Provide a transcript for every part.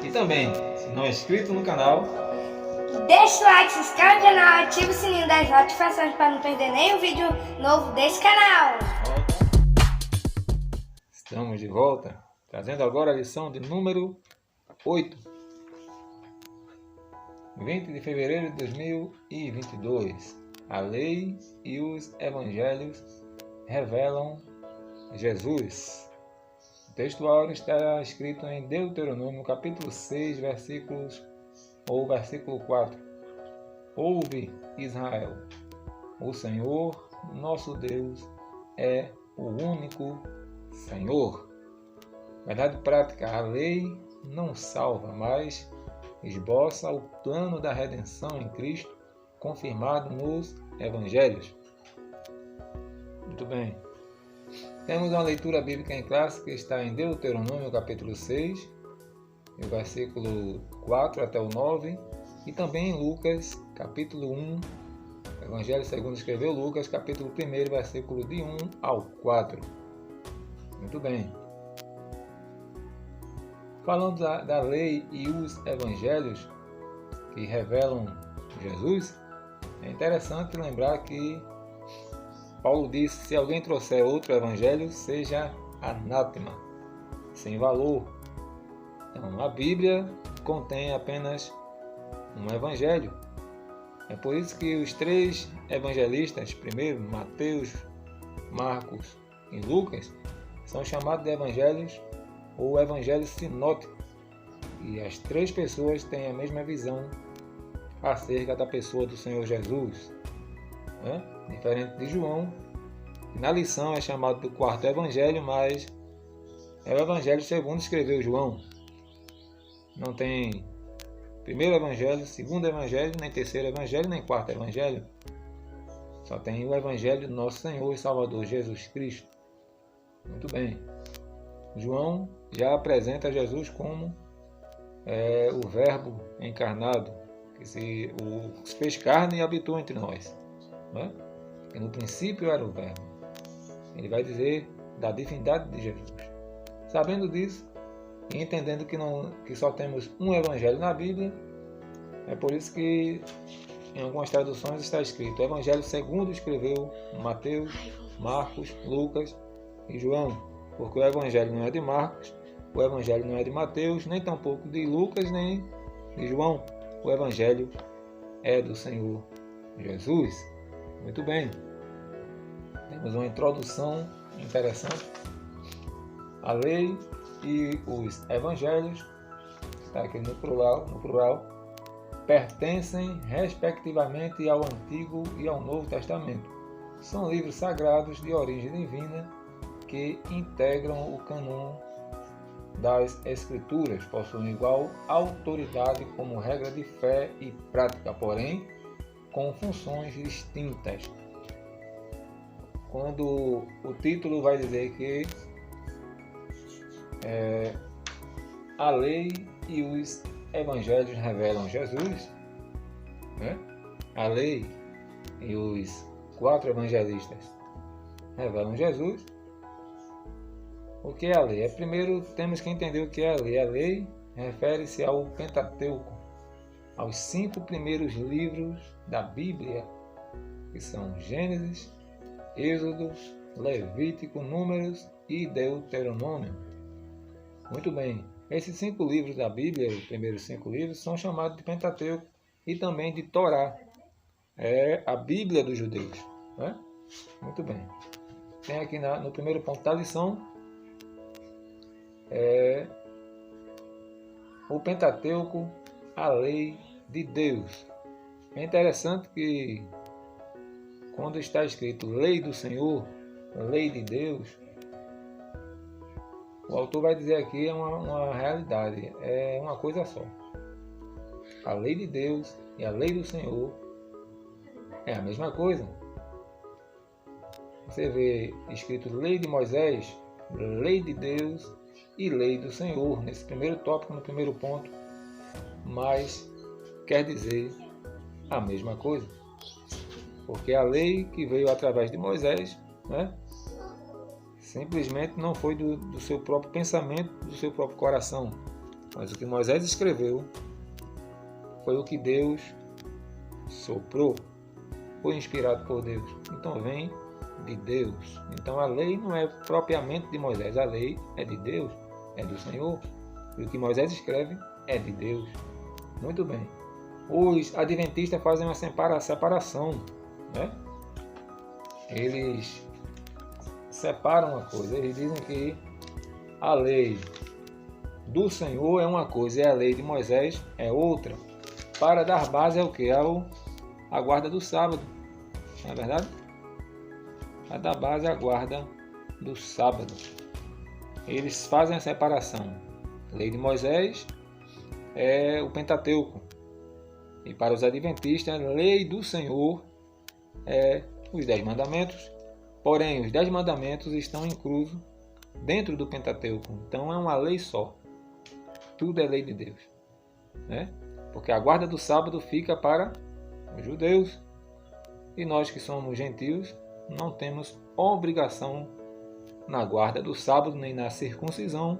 E também, se não é inscrito no canal, deixa o like, se inscreve no canal, ativa o sininho das notificações para não perder nenhum vídeo novo desse canal. Estamos de volta, trazendo agora a lição de número 8. 20 de fevereiro de 2022. A lei e os evangelhos revelam Jesus. O texto áureo está escrito em Deuteronômio, capítulo 6, versículo 4. Ouve, Israel, o Senhor, nosso Deus, é o único Senhor. Verdade prática, a lei não salva, mas esboça o plano da redenção em Cristo, confirmado nos Evangelhos. Muito bem. Temos uma leitura bíblica em classe que está em Deuteronômio, capítulo 6, o versículo 4 até o 9, e também em Lucas, capítulo 1, Evangelho segundo escreveu Lucas, capítulo 1, versículo de 1 ao 4. Muito bem. Falando da lei e os evangelhos que revelam Jesus, é interessante lembrar que Paulo disse: se alguém trouxer outro evangelho, seja anátema, sem valor. Então, a Bíblia contém apenas um evangelho. É por isso que os três evangelistas, primeiro Mateus, Marcos e Lucas, são chamados de evangelhos ou evangelho sinótico. E as três pessoas têm a mesma visão acerca da pessoa do Senhor Jesus. Diferente de João, que na lição é chamado do quarto evangelho, mas é o evangelho segundo escreveu João. Não tem primeiro evangelho, segundo evangelho, nem terceiro evangelho, nem quarto evangelho. Só tem o evangelho do nosso Senhor e Salvador Jesus Cristo. Muito bem. João já apresenta Jesus como o Verbo encarnado, que se fez carne e habitou entre nós. Que no princípio era o Verbo. Ele vai dizer da divindade de Jesus. Sabendo disso e entendendo que só temos um evangelho na Bíblia, é por isso que em algumas traduções está escrito Evangelho segundo escreveu Mateus, Marcos, Lucas e João. Porque o evangelho não é de Marcos, o evangelho não é de Mateus, nem tampouco de Lucas, nem de João. O evangelho é do Senhor Jesus. Muito bem. Temos uma introdução interessante. A lei e os evangelhos, está aqui no plural, pertencem respectivamente ao Antigo e ao Novo Testamento. São livros sagrados de origem divina que integram o cânon das Escrituras, possuem igual autoridade como regra de fé e prática, porém com funções distintas. Quando o título vai dizer que a lei e os evangelhos revelam Jesus, a lei e os quatro evangelistas revelam Jesus. O que é a lei? Primeiro temos que entender o que é a lei. A lei refere-se ao Pentateuco, aos 5 primeiros livros da Bíblia, que são Gênesis, Êxodo, Levítico, Números e Deuteronômio. Muito bem, esses 5 livros da Bíblia, os primeiros 5 livros, são chamados de Pentateuco e também de Torá. É a Bíblia dos judeus. Muito bem. Tem aqui no primeiro ponto da lição, o Pentateuco, a lei de Deus. É interessante que quando está escrito lei do Senhor, lei de Deus, o autor vai dizer aqui uma realidade, é uma coisa só. A lei de Deus e a lei do Senhor é a mesma coisa. Você vê escrito lei de Moisés, lei de Deus e lei do Senhor, nesse primeiro tópico, no primeiro ponto, mas quer dizer a mesma coisa. Porque a lei que veio através de Moisés, simplesmente não foi do seu próprio pensamento, do seu próprio coração, Mas o que Moisés escreveu foi o que Deus soprou, foi inspirado por Deus. Então vem de Deus. Então a lei não é propriamente de Moisés, a lei é de Deus, é do Senhor. E o que Moisés escreve é de Deus. Muito bem. Os adventistas fazem uma separação, né? Eles separam uma coisa. Eles dizem que a lei do Senhor é uma coisa e a lei de Moisés é outra. Para dar base ao que? A guarda do sábado. Não é verdade? Para dar base à guarda do sábado. Eles fazem a separação. A lei de Moisés é o Pentateuco. E para os adventistas, a lei do Senhor é os 10 mandamentos. Porém, os 10 mandamentos estão inclusos dentro do Pentateuco. Então é uma lei só. Tudo é lei de Deus, né? Porque a guarda do sábado fica para os judeus. E nós que somos gentios não temos obrigação na guarda do sábado, nem na circuncisão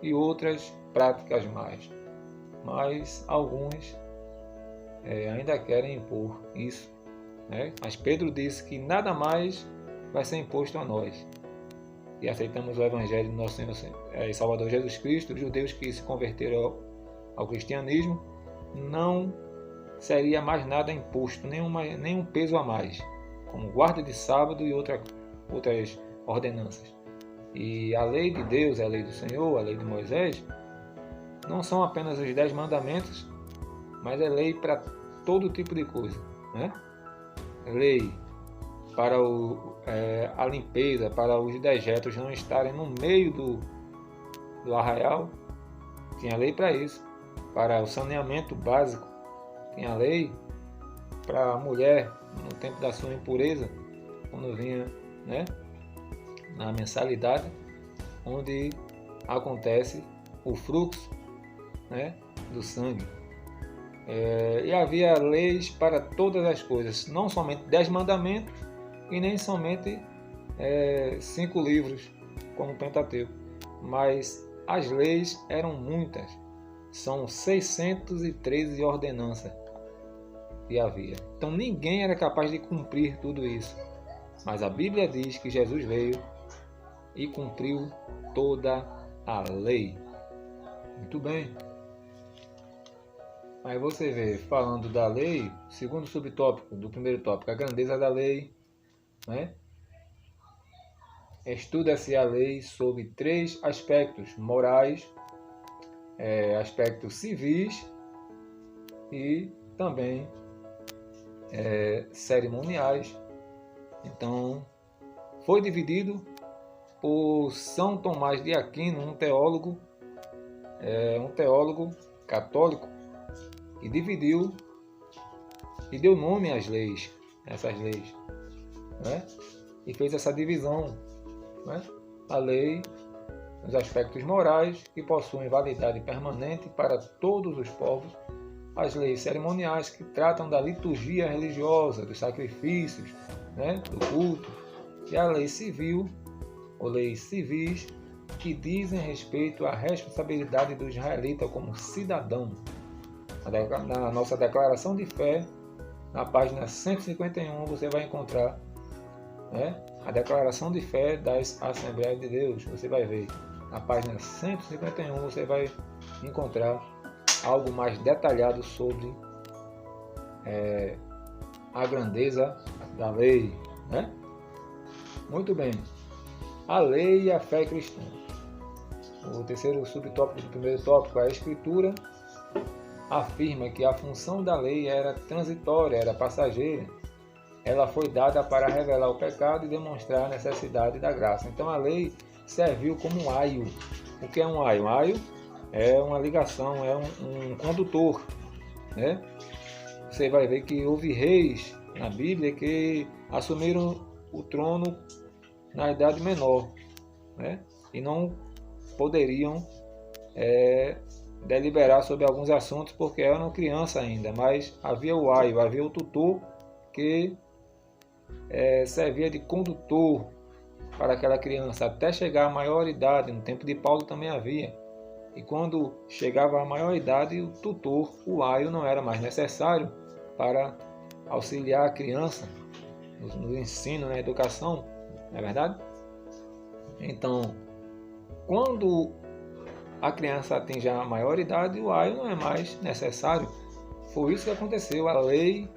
e outras práticas mais. Mas alguns ainda querem impor isso, né? Mas Pedro disse que nada mais vai ser imposto a nós. E aceitamos o Evangelho do nosso Senhor e Salvador Jesus Cristo. Os judeus que se converteram ao cristianismo, não seria mais nada imposto, nenhum peso a mais, como guarda de sábado e outras ordenanças. E a lei de Deus, a lei do Senhor, a lei de Moisés, não são apenas os 10 mandamentos, mas é lei para todo tipo de coisa, né? Lei para a limpeza, para os dejetos não estarem no meio do arraial, tinha lei para isso. Para o saneamento básico, tinha lei. Para a mulher, no tempo da sua impureza, quando vinha, né, na mensalidade, onde acontece o fluxo, né, do sangue. E havia leis para todas as coisas, não somente 10 mandamentos e nem somente 5 livros, como o Pentateuco, mas as leis eram muitas. São 613 ordenanças que havia. Então ninguém era capaz de cumprir tudo isso. Mas a Bíblia diz que Jesus veio e cumpriu toda a lei. Muito bem. Aí você vê, falando da lei, segundo subtópico do primeiro tópico, a grandeza da lei, né? Estuda-se a lei sob 3 aspectos: morais, aspectos civis e também cerimoniais. Então, foi dividido por São Tomás de Aquino, um teólogo católico, que dividiu e deu nome às leis, essas leis, né? E fez essa divisão, né? A lei, os aspectos morais, que possuem validade permanente para todos os povos, as leis cerimoniais, que tratam da liturgia religiosa, dos sacrifícios, né, do culto, e a lei civil, ou leis civis, que dizem respeito à responsabilidade do israelita como cidadão. Na nossa declaração de fé, na página 151, você vai encontrar, né, a declaração de fé das Assembleias de Deus. Você vai ver, na página 151, você vai encontrar algo mais detalhado sobre a grandeza da lei, né? Muito bem. A lei e a fé cristã. O terceiro subtópico do primeiro tópico, a Escritura afirma que a função da lei era transitória, era passageira. Ela foi dada para revelar o pecado e demonstrar a necessidade da graça. Então a lei serviu como um aio. O que é um aio? Um aio é uma ligação, é um condutor, né? Você vai ver que houve reis na Bíblia que assumiram o trono na idade menor, né? E não poderiam deliberar sobre alguns assuntos porque eram crianças ainda, mas havia o aio, havia o tutor que servia de condutor para aquela criança até chegar à maioridade. No tempo de Paulo também havia. E quando chegava a maior idade, o tutor, o aio, não era mais necessário para auxiliar a criança no ensino, na educação, não é verdade? Então, quando a criança atinge a maior idade, o aio não é mais necessário. Foi isso que aconteceu. A lei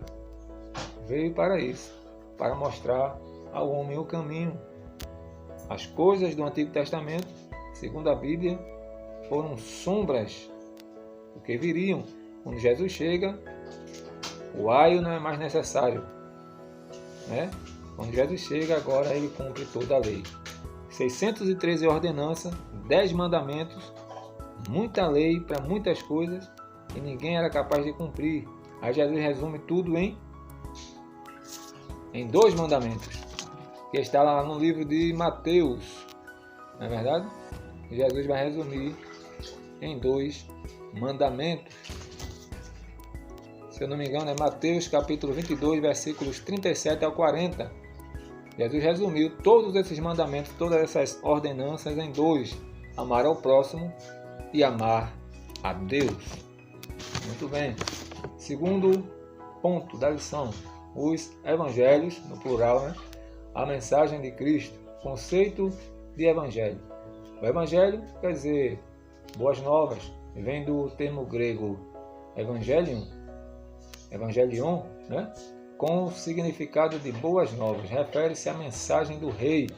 veio para isso, para mostrar ao homem o caminho. As coisas do Antigo Testamento, segundo a Bíblia, foram sombras do que viriam. Quando Jesus chega, o aio não é mais necessário, né? Quando Jesus chega, agora ele cumpre toda a lei. 613 ordenanças, 10 mandamentos, muita lei para muitas coisas e ninguém era capaz de cumprir. Aí Jesus resume tudo em 2 mandamentos, que está lá no livro de Mateus, não é verdade? Jesus vai resumir em 2 mandamentos. Se eu não me engano, é Mateus capítulo 22, versículos 37 ao 40. Jesus resumiu todos esses mandamentos, todas essas ordenanças em 2. Amar ao próximo e amar a Deus. Muito bem. Segundo ponto da lição, os evangelhos, no plural, né? A mensagem de Cristo, conceito de evangelho. O evangelho quer dizer boas novas, vem do termo grego evangelion, né? Com o significado de boas novas, refere-se à mensagem do rei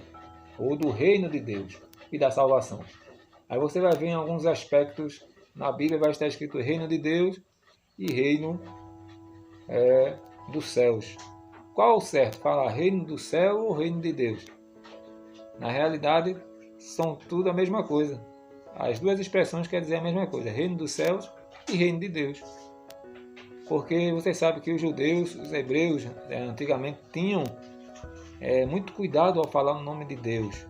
ou do reino de Deus e da salvação. Aí você vai ver em alguns aspectos, na Bíblia vai estar escrito reino de Deus e reino dos céus. Qual o certo? Falar reino do céu ou reino de Deus? Na realidade, são tudo a mesma coisa. As duas expressões querem dizer a mesma coisa, reino dos céus e reino de Deus. Porque você sabe que os judeus, os hebreus, antigamente tinham muito cuidado ao falar o nome de Deus.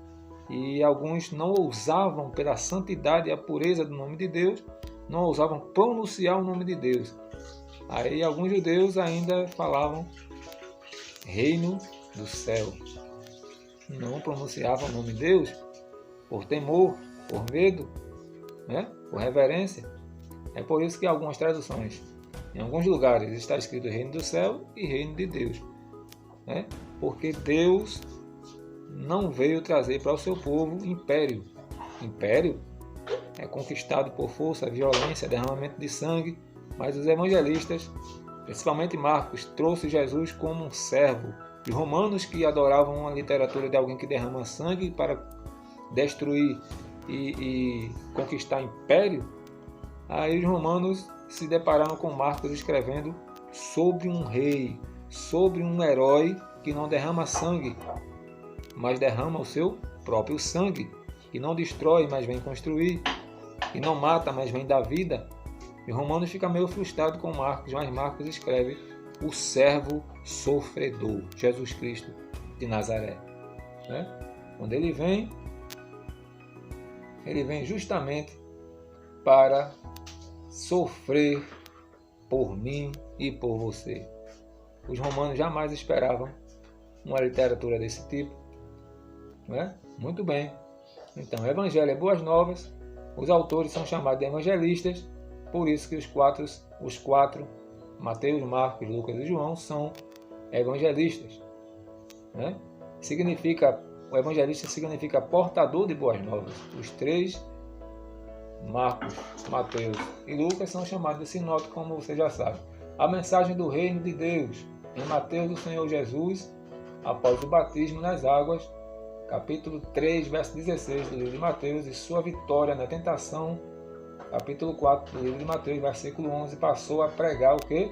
E alguns não ousavam, pela santidade e a pureza do nome de Deus, não ousavam pronunciar o nome de Deus. Aí alguns judeus ainda falavam reino do céu. Não pronunciavam o nome de Deus por temor, por medo, né? Por reverência. É por isso que algumas traduções, em alguns lugares, está escrito reino do céu e reino de Deus, né? Porque Deus não veio trazer para o seu povo império. Império é conquistado por força, violência, derramamento de sangue, mas os evangelistas, principalmente Marcos, trouxe Jesus como um servo. E romanos, que adoravam uma literatura de alguém que derrama sangue para destruir e conquistar império, aí os romanos se depararam com Marcos escrevendo sobre um rei, sobre um herói que não derrama sangue, mas derrama o seu próprio sangue, que não destrói, mas vem construir, que não mata, mas vem dar vida. E Romanos fica meio frustrado com Marcos, mas Marcos escreve o servo sofredor, Jesus Cristo de Nazaré, né? Quando ele vem justamente para sofrer por mim e por você. Os romanos jamais esperavam uma literatura desse tipo, né? Muito bem. Então, Evangelho é boas novas. Os autores são chamados de evangelistas, por isso que os quatro, Mateus, Marcos, Lucas e João, são evangelistas, né? O evangelista significa portador de boas novas. Os 3, Marcos, Mateus e Lucas, são chamados de sinóticos, como você já sabe. A mensagem do reino de Deus, em Mateus, do Senhor Jesus, após o batismo nas águas, capítulo 3, verso 16 do livro de Mateus, e sua vitória na tentação, capítulo 4 do livro de Mateus, versículo 11, passou a pregar o quê?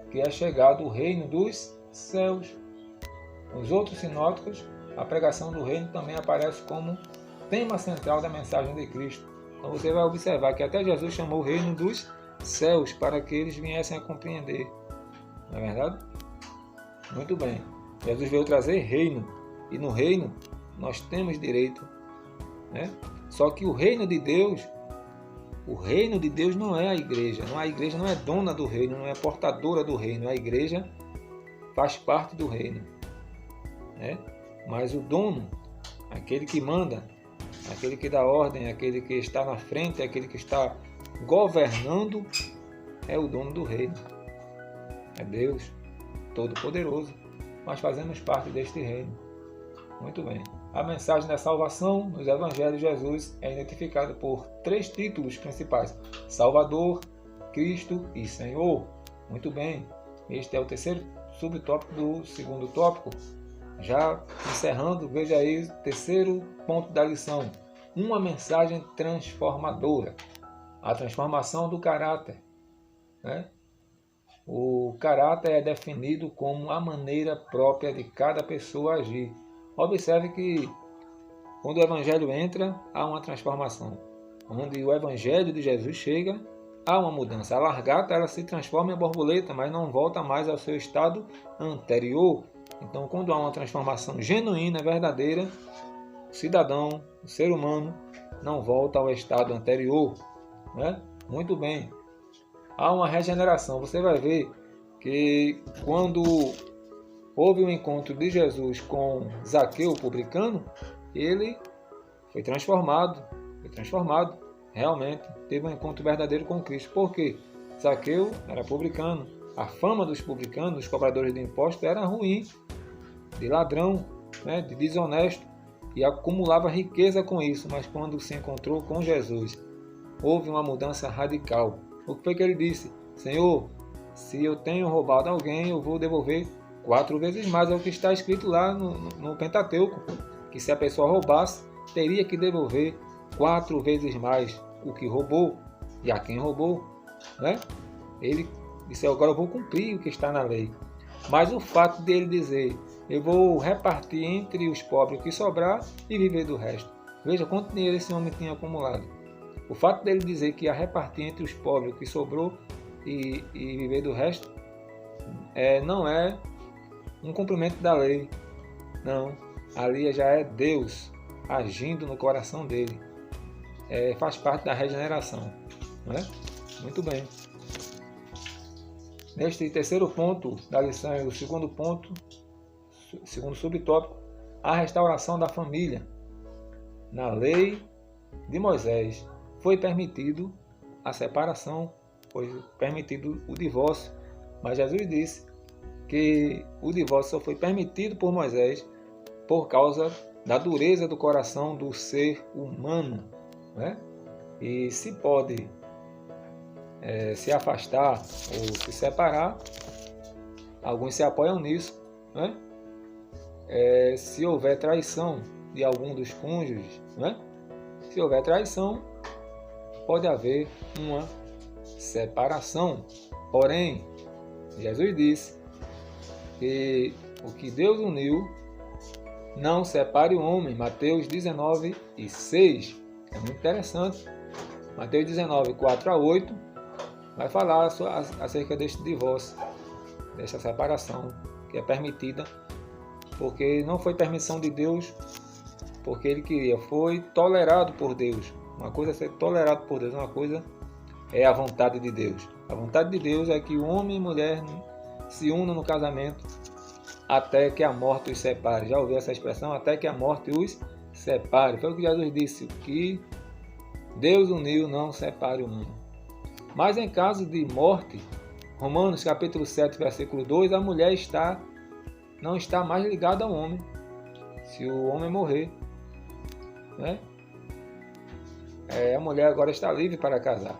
Que é chegado o reino dos céus. Nos outros sinóticos, a pregação do reino também aparece como tema central da mensagem de Cristo. Então você vai observar que até Jesus chamou o reino dos céus para que eles viessem a compreender. Não é verdade? Muito bem. Jesus veio trazer reino. E no reino nós temos direito, né? Só que o reino de Deus não é a igreja. A igreja não é dona do reino, não é portadora do reino. A igreja faz parte do reino, né? Mas o dono, aquele que manda, aquele que dá ordem, aquele que está na frente, aquele que está governando, é o dono do reino. É Deus Todo-Poderoso. Nós fazemos parte deste reino. Muito bem. A mensagem da salvação nos Evangelhos de Jesus é identificada por 3 títulos principais: Salvador, Cristo e Senhor. Muito bem. Este é o terceiro subtópico do segundo tópico. Já encerrando, veja aí o terceiro ponto da lição. Uma mensagem transformadora. A transformação do caráter. Né? O caráter é definido como a maneira própria de cada pessoa agir. Observe que quando o Evangelho entra, há uma transformação. Onde o Evangelho de Jesus chega, há uma mudança. A largata ela se transforma em borboleta, mas não volta mais ao seu estado anterior. Então, quando há uma transformação genuína, verdadeira, o cidadão, o ser humano, não volta ao estado anterior. Né? Muito bem. Há uma regeneração. Você vai ver que quando houve um encontro de Jesus com Zaqueu, o publicano, ele foi transformado. Realmente teve um encontro verdadeiro com Cristo. Por quê? Zaqueu era publicano. A fama dos publicanos, dos cobradores de impostos, era ruim, de ladrão, né, de desonesto, e acumulava riqueza com isso. Mas quando se encontrou com Jesus, houve uma mudança radical. O que foi que ele disse? Senhor, se eu tenho roubado alguém, eu vou devolver 4 vezes mais. É o que está escrito lá no Pentateuco, que se a pessoa roubasse, teria que devolver 4 vezes mais o que roubou e a quem roubou. Né? Ele disse, agora eu vou cumprir o que está na lei. Mas o fato dele dizer, eu vou repartir entre os pobres o que sobrar e viver do resto. Veja quanto dinheiro esse homem tinha acumulado. O fato dele dizer que ia repartir entre os pobres o que sobrou e viver do resto, não é um cumprimento da lei. Não, ali já é Deus agindo no coração dele. Faz parte da regeneração. Não é? Muito bem. Neste terceiro ponto da lição, o segundo ponto, segundo subtópico, a restauração da família. Na lei de Moisés foi permitido a separação, foi permitido o divórcio, mas Jesus disse que o divórcio só foi permitido por Moisés por causa da dureza do coração do ser humano. Né? E se pode se afastar ou se separar, alguns se apoiam nisso, né? Se houver traição de algum dos cônjuges, né? Se houver traição, pode haver uma separação. Porém, Jesus disse que o que Deus uniu, não separe o homem. Mateus 19:6. É muito interessante. Mateus 19, 4-8, vai falar acerca deste divórcio, desta separação, que é permitida, porque não foi permissão de Deus, porque Ele queria, foi tolerado por Deus. Uma coisa é ser tolerado por Deus, uma coisa é a vontade de Deus. A vontade de Deus é que o homem e mulher se unam no casamento até que a morte os separe. Já ouviu essa expressão? Até que a morte os separe. Foi o que Jesus disse, que Deus uniu, não separe o mundo. Mas em caso de morte, Romanos capítulo 7, versículo 2, a mulher não está mais ligada ao homem. Se o homem morrer, né? A mulher agora está livre para casar,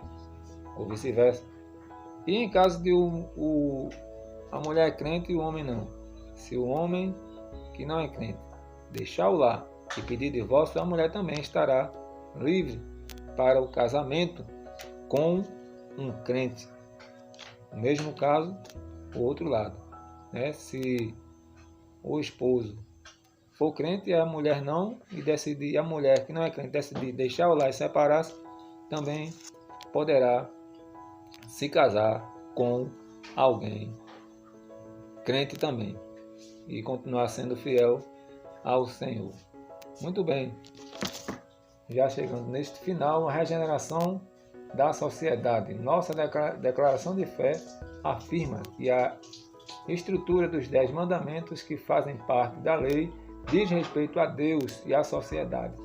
ou vice-versa. E em caso de a mulher é crente e o homem não. Se o homem que não é crente deixar o lar e pedir divórcio, a mulher também estará livre para o casamento com um crente. No mesmo caso, o outro lado, né? Se o esposo for crente e a mulher não, e a mulher que não é crente decidir deixar o lar e separar-se, também poderá se casar com alguém crente também e continuar sendo fiel ao Senhor. Muito bem, já chegando neste final, a regeneração da sociedade. Nossa declaração de fé afirma que a estrutura dos 10 mandamentos que fazem parte da lei diz respeito a Deus e à sociedade.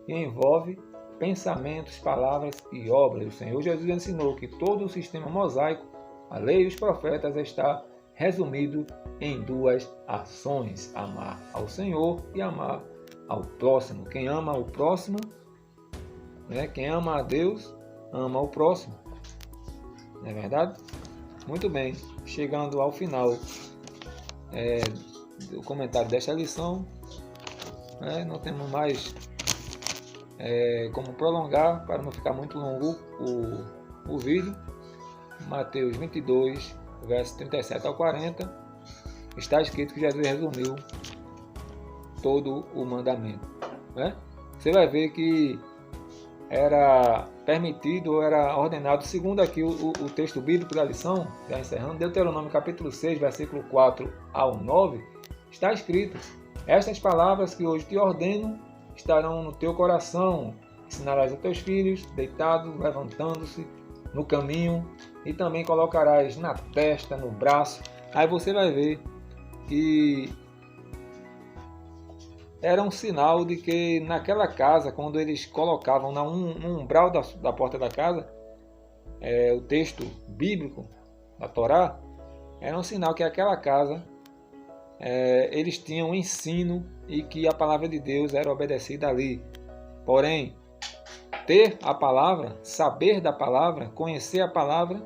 e envolve pensamentos, palavras e obras. O Senhor Jesus ensinou que todo o sistema mosaico, a lei e os profetas, está resumido em duas ações: amar ao Senhor e amar ao próximo. Quem ama o próximo, quem ama a Deus, ama o próximo. Não é verdade? Muito bem, chegando ao final do comentário desta lição, não temos mais como prolongar para não ficar muito longo o vídeo. Mateus 22, verso 37 ao 40, está escrito que Jesus resumiu todo o mandamento. Você vai ver que era permitido ou era ordenado, segundo aqui o texto bíblico da lição, já encerrando, Deuteronômio capítulo 6, versículo 4 ao 9, está escrito: estas palavras que hoje te ordeno estarão no teu coração, ensinarás a teus filhos, deitados, levantando-se no caminho, e também colocarás na testa, no braço. Aí você vai ver que era um sinal de que naquela casa, quando eles colocavam no umbral da porta da casa, o texto bíblico da Torá, era um sinal que aquela casa, eles tinham um ensino e que a palavra de Deus era obedecida ali. Porém, ter a palavra, saber da palavra, conhecer a palavra,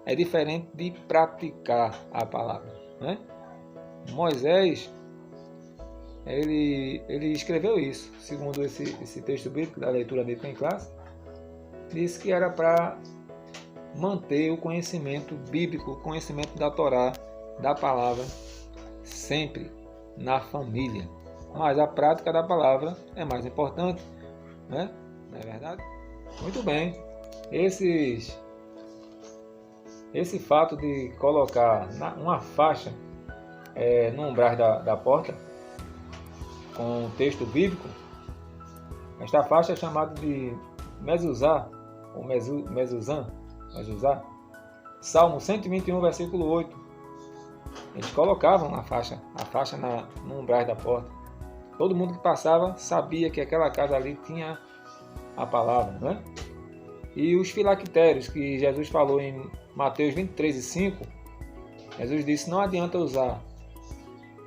é diferente de praticar a palavra. Moisés, ele escreveu isso, segundo esse texto bíblico, da leitura bíblica em classe, disse que era para manter o conhecimento bíblico, o conhecimento da Torá, da palavra, sempre na família. Mas a prática da palavra é mais importante, não é verdade? Muito bem. Esse fato de colocar uma faixa no umbral da porta com o texto bíblico, esta faixa é chamada de mezuzá, ou mezuzã. Salmo 121, versículo 8. Eles colocavam a faixa no umbral da porta. Todo mundo que passava sabia que aquela casa ali tinha a palavra, E os filactérios, que Jesus falou em Mateus 23 e 5, Jesus disse: não adianta usar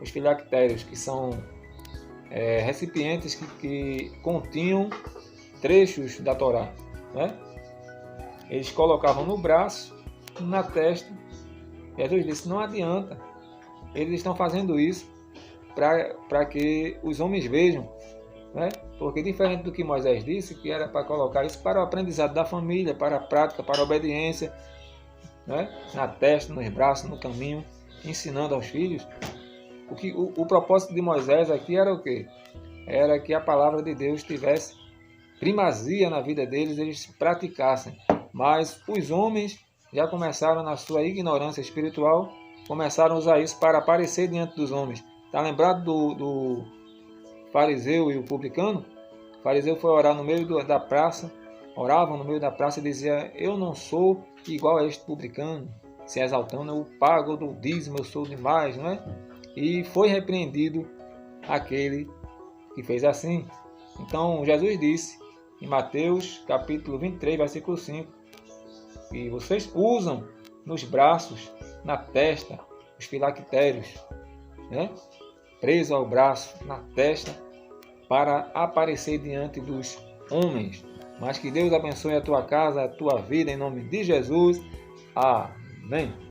os filactérios, que são recipientes que continham trechos da Torá. Eles colocavam no braço, na testa. Jesus disse: não adianta. Eles estão fazendo isso para que os homens vejam. Porque diferente do que Moisés disse, que era para colocar isso para o aprendizado da família, para a prática, para a obediência, na testa, nos braços, no caminho, ensinando aos filhos. O propósito de Moisés aqui era o quê? Era que a palavra de Deus tivesse primazia na vida deles, eles praticassem. Mas os homens já começaram, na sua ignorância espiritual, começaram a usar isso para aparecer diante dos homens. Está lembrado do fariseu e o publicano? O fariseu foi orar no meio da praça, oravam no meio da praça e dizia: eu não sou igual a este publicano, se exaltando, eu pago do dízimo, eu sou demais, E foi repreendido aquele que fez assim. Então Jesus disse em Mateus capítulo 23, versículo 5, que vocês usam nos braços, na testa, os filactérios, preso ao braço, na testa, para aparecer diante dos homens. Mas que Deus abençoe a tua casa, a tua vida, em nome de Jesus. Amém.